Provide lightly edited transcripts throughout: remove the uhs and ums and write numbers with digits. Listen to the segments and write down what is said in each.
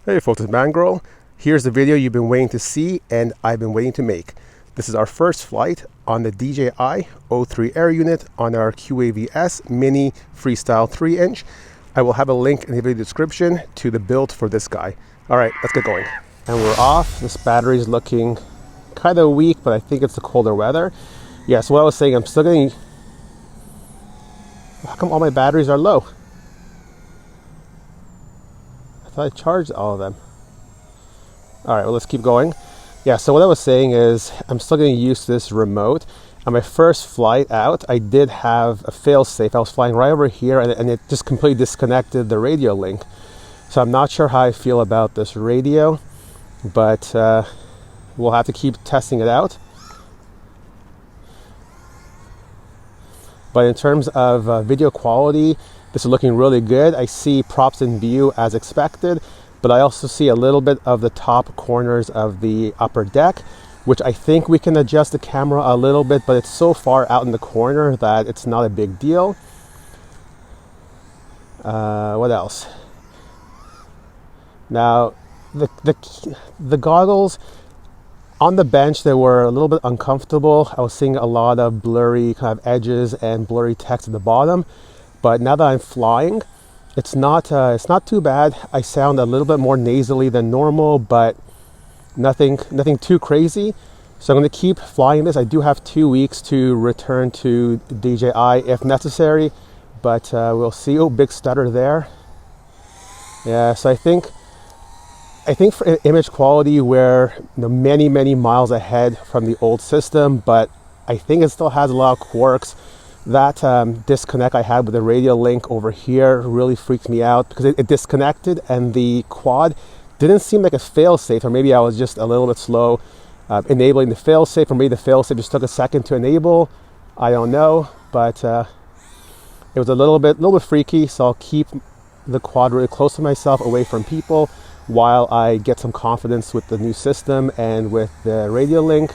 Hey folks, it's Mangrel. Here's the video you've been waiting to see and I've been waiting to make. This is our first flight on the DJI O3 Air Unit on our QAV-S Mini Freestyle 3-inch. I will have a link in the video description to the build for this guy. Alright, let's get going. And we're off. This battery is looking kind of weak, but I think it's the colder weather. Yeah, so what I was saying, I'm still getting... How come all my batteries are low? I thought I charged all of them. Alright, well, let's keep going. Yeah, so what I was saying is I'm still getting used to this remote. On my first flight out, I did have a fail-safe. I was flying right over here and it just completely disconnected the radio link. So I'm not sure how I feel about this radio, but we'll have to keep testing it out. But in terms of video quality, this is looking really good. I see props in view as expected, but I also see a little bit of the top corners of the upper deck, which I think we can adjust the camera a little bit, but it's so far out in the corner that it's not a big deal. What else? Now, the goggles on the bench, they were a little bit uncomfortable. I was seeing a lot of blurry kind of edges and blurry text at the bottom. But now that I'm flying, it's not too bad. I sound a little bit more nasally than normal, but nothing too crazy. So I'm going to keep flying this. I do have 2 weeks to return to DJI if necessary, but we'll see. Oh, big stutter there. Yeah, so I think for image quality, we're many miles ahead from the old system, but I think it still has a lot of quirks. That disconnect I had with the radio link over here really freaked me out because it disconnected and the quad didn't seem like a fail-safe, or maybe I was just a little bit slow enabling the fail-safe, or maybe the fail-safe just took a second to enable. I don't know, but it was a little bit freaky, so I'll keep the quad really close to myself, away from people, while I get some confidence with the new system and with the radio link.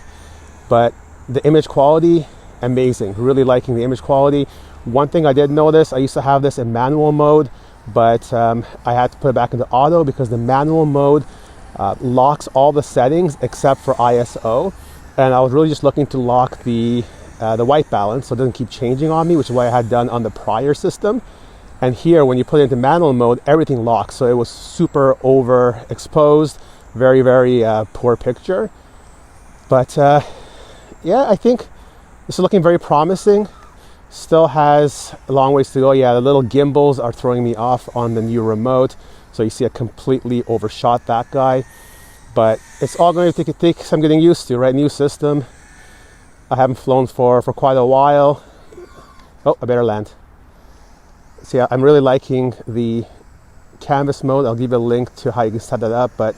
But the image quality, amazing. Really liking the image quality. One thing I did notice, I used to have this in manual mode, but I had to put it back into auto because the manual mode locks all the settings except for ISO, and I was really just looking to lock the white balance so it doesn't keep changing on me, which is what I had done on the prior system. And here, when you put it into manual mode, everything locks, so it was super overexposed. Very poor picture. But yeah, I think this is looking very promising. Still has a long ways to go. Yeah, the little gimbals are throwing me off on the new remote. So you see I completely overshot that guy. But it's all going to take some getting used to, right? New system. I haven't flown for quite a while. Oh, I better land. So yeah, I'm really liking the Canvas mode. I'll give you a link to how you can set that up. But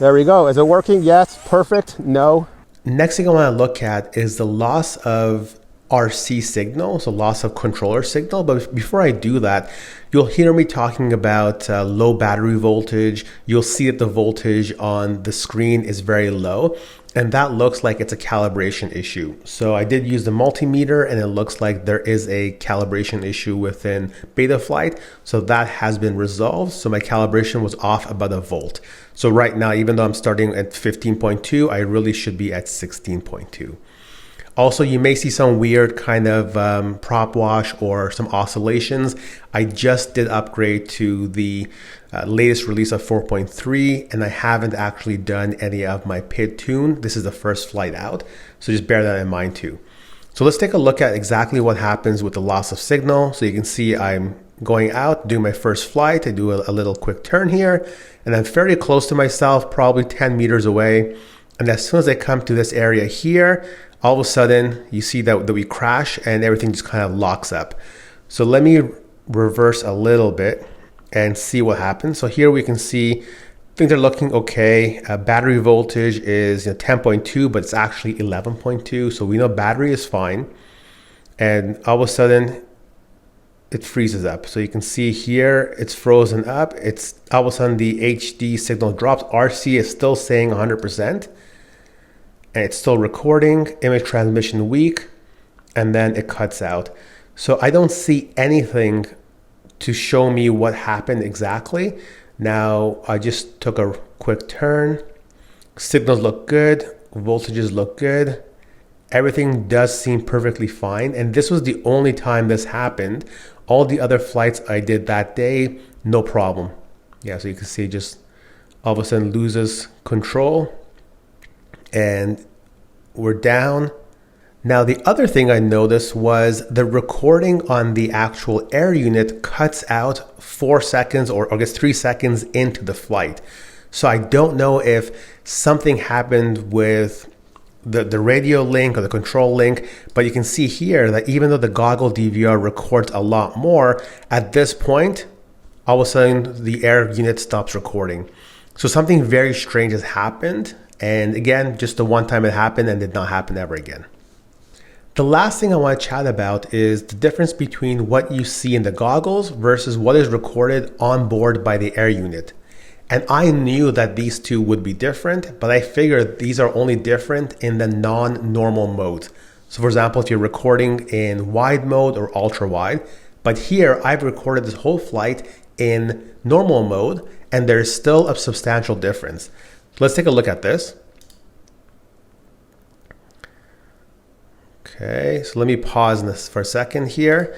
there we go. Is it working? Yes. Perfect? No. Next thing I want to look at is the loss of RC signal, so loss of controller signal. But before I do that, you'll hear me talking about low battery voltage. You'll see that the voltage on the screen is very low, and that looks like it's a calibration issue. So I did use the multimeter, and it looks like there is a calibration issue within BetaFlight. So that has been resolved. So my calibration was off about a volt. So right now, even though I'm starting at 15.2, I really should be at 16.2. Also, you may see some weird kind of prop wash or some oscillations. I just did upgrade to the latest release of 4.3, and I haven't actually done any of my PID tune. This is the first flight out, so just bear that in mind too. So let's take a look at exactly what happens with the loss of signal. So you can see I'm going out, doing my first flight. I do a little quick turn here, and I'm fairly close to myself, probably 10 meters away. And as soon as I come to this area here, all of a sudden you see that we crash and everything just kind of locks up. So let me reverse a little bit and see what happens. So here we can see things are looking okay. Battery voltage is 10.2, but it's actually 11.2. So we know battery is fine. And all of a sudden it freezes up. So you can see here it's frozen up. It's all of a sudden the HD signal drops. RC is still saying 100%. And it's still recording, image transmission weak, and then it cuts out. So I don't see anything to show me what happened exactly. Now I just took a quick turn. Signals look good, voltages look good. Everything does seem perfectly fine, and this was the only time this happened. All the other flights I did that day, no problem. Yeah, so you can see just all of a sudden loses control and we're down. Now the other thing I noticed was the recording on the actual air unit cuts out 4 seconds or I guess 3 seconds into the flight. So I don't know if something happened with the radio link or the control link, but you can see here that even though the goggle DVR records a lot more, at this point, all of a sudden the air unit stops recording. So something very strange has happened. And again, just the one time it happened and did not happen ever again. The last thing I want to chat about is the difference between what you see in the goggles versus what is recorded on board by the air unit. And I knew that these two would be different, but I figured these are only different in the non-normal mode. So for example, if you're recording in wide mode or ultra wide, but here I've recorded this whole flight in normal mode and there's still a substantial difference. Let's take a look at this. Okay, so let me pause this for a second here.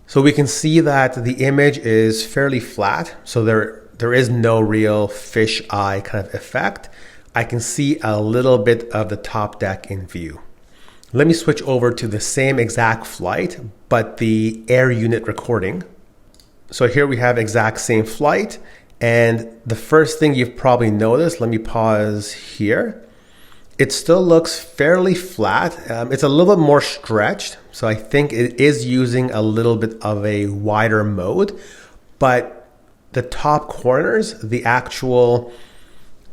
So we can see that the image is fairly flat. So there is no real fish eye kind of effect. I can see a little bit of the top deck in view. Let me switch over to the same exact flight, but the air unit recording. So here we have exact same flight. And the first thing you've probably noticed, let me pause here. It still looks fairly flat. It's a little bit more stretched. So I think it is using a little bit of a wider mode, but the top corners, the actual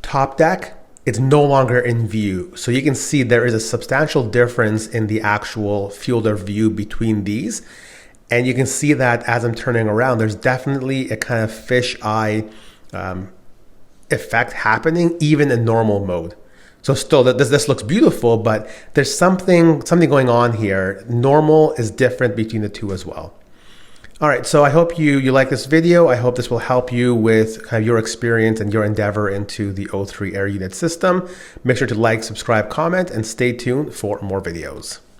top deck, it's no longer in view. So you can see there is a substantial difference in the actual field of view between these. And you can see that as I'm turning around, there's definitely a kind of fish eye effect happening even in normal mode. So still, this looks beautiful, but there's something going on here. Normal is different between the two as well. All right, so I hope you like this video. I hope this will help you with kind of your experience and your endeavor into the O3 Air Unit system. Make sure to like, subscribe, comment, and stay tuned for more videos.